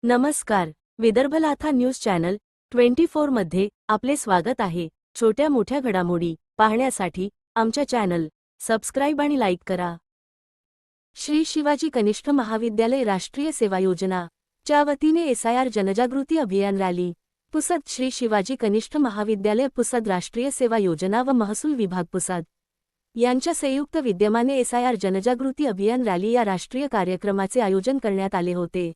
नमस्कार. विदर्भलाथा news channel 24 मध्ये आपले स्वागत आहे. छोट्या मोठ्या घडामोडी पाहण्यासाठी आमच्या चॅनल सबस्क्राइब आणि लाईक करा. श्री शिवाजी कनिष्ठ महाविद्यालय राष्ट्रीय सेवा योजना च्या वतीने एसआयआर जनजागृती अभियान रॅली. पुसद श्री शिवाजी कनिष्ठ महाविद्यालय पुसद राष्ट्रीय सेवा योजना व महसूल विभाग पुसद यांच्या संयुक्त विद्यमाने एसआयआर जनजागृती अभियान रॅली या राष्ट्रीय कार्यक्रमाचे आयोजन करण्यात आले होते.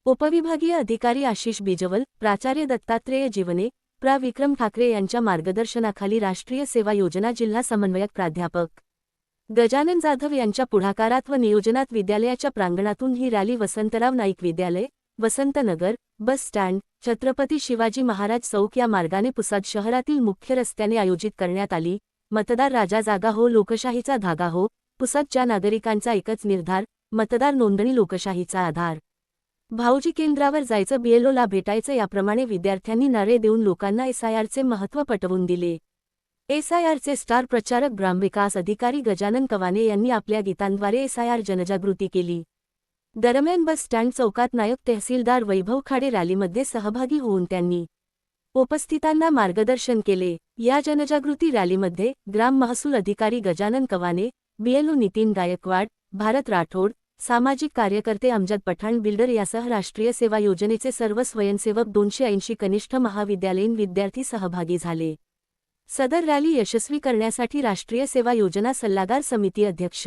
उपविभागीय अधिकारी आशिष बिजवल, प्राचार्य दत्तात्रेय जीवने, प्रा. विक्रम ठाकरे यांच्या मार्गदर्शनाखाली राष्ट्रीय सेवा योजना जिल्हा समन्वयक प्राध्यापक गजानन जाधव यांच्या पुढाकारात व नियोजनात विद्यालयाच्या प्रांगणातून ही रॅली वसंतराव नाईक विद्यालय, वसंतनगर, बस स्टँड, छत्रपती शिवाजी महाराज चौक या मार्गाने पुसद शहरातील मुख्य रस्त्याने आयोजित करण्यात आली. मतदार राजा जागा हो, लोकशाहीचा धागा हो. पुसदच्या नागरिकांचा एकच निर्धार, मतदार नोंदणी लोकशाहीचा आधार. भाऊजी केंद्रावर जायचं, बीएलओला भेटायचं याप्रमाणे विद्यार्थ्यांनी नारे देऊन लोकांना एसआयआरचे महत्त्व पटवून दिले. एसआयआरचे स्टार प्रचारक ग्रामविकास अधिकारी गजानन कवाने यांनी आपल्या गीतांद्वारे एसआयआर जनजागृती केली. दरम्यान बस स्टँड चौकात नायब तहसीलदार वैभव खाडे रॅलीमध्ये सहभागी होऊन त्यांनी उपस्थितांना मार्गदर्शन केले. या जनजागृती रॅलीमध्ये ग्राम महसूल अधिकारी गजानन कवाने, बीएलओ नितीन गायकवाड, भारत राठोड, सामाजिक कार्यकर्ते अमजद पठाण बिल्डर यासह राष्ट्रीय सेवा योजनेचे सर्व स्वयंसेवक 280 कनिष्ठ महाविद्यालयीन विद्यार्थी सहभागी झाले. सदर रॅली यशस्वी करण्यासाठी राष्ट्रीय सेवा योजना सल्लागार समिती अध्यक्ष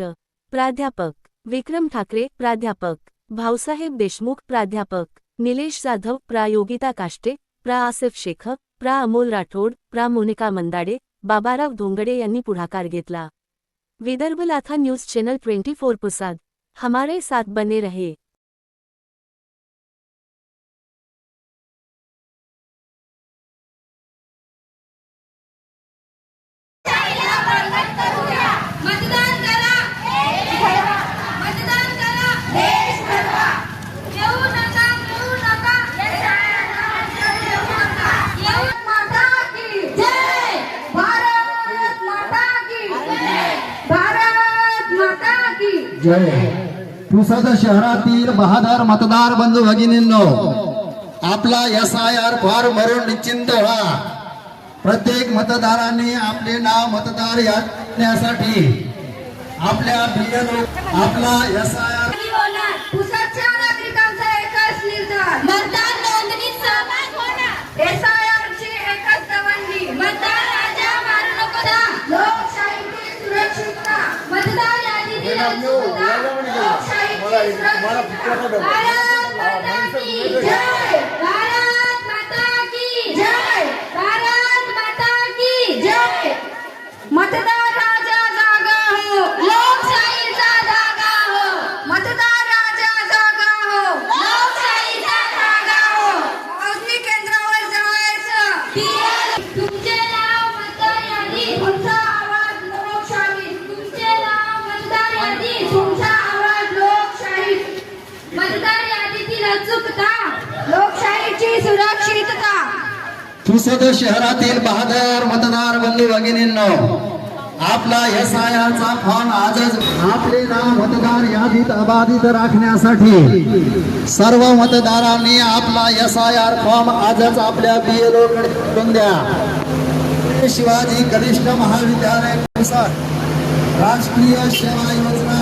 प्राध्यापक विक्रम ठाकरे, प्राध्यापक भाऊसाहेब देशमुख, प्राध्यापक निलेश जाधव, प्रा. योगिता काष्टे, प्रा. आसिफ शेख, प्रा. अमोल राठोड, प्रा. मोनिका मंदाडे, बाबाराव धोंगडे यांनी पुढाकार घेतला. विदर्भलाथा न्यूज चॅनल 24 पुसद. हमारे साथ बने रहे. जय. पुसद शहरातील बहादर मतदार बंधू भगिनींनो, आपला एसआयआर फॉर्म भरून निश्चिंत व्हा. प्रत्येक मतदारांनी आपले नाव मतदार यादीसाठी आपल्या बीएलओ आपला एसआयआर पुसदच्या नागरिकांचा एकच निर्धार, मतदार नोंदणीत सहभाग होणार. एसआयआरची एकच दवंडी, मतदार राजा मारू नकोसा. लोकशाहीची सुरक्षितता, मतदार यादीतील अचूकता, लोकशाहीची सुरक्षितता. भारत माता की जय, भारत माता की जय, भारत माता की जय. मतदार राजा जागा हो, लोकशाहीचा धागा हो. मतदार राजा जागा हो, लोकशाहीचा धागा हो. भाऊजी केंद्रावर जायचं, तुमचे नाव मतदार यादी, तुमचा आवाज लोकशाही. तुमचे नाव मतदार यादी, तुमचा आवाज लोकशाही. मतदार यादीतील अचूकता, लोकशाहीची सुरक्षितता. पुसद शहरातील बहादर मतदार बंधू भगिनींनो, आपला एसआयआरचा फॉर्म आजच आपले नाव मतदार यादीत अबाधित राखण्यासाठी सर्व मतदारांनी आपला एसआयआर फॉर्म आजच आपल्या बीएलओ कडे देऊन द्या. शिवाजी कनिष्ठ महाविद्यालय पुसद राष्ट्रीय सेवा योजना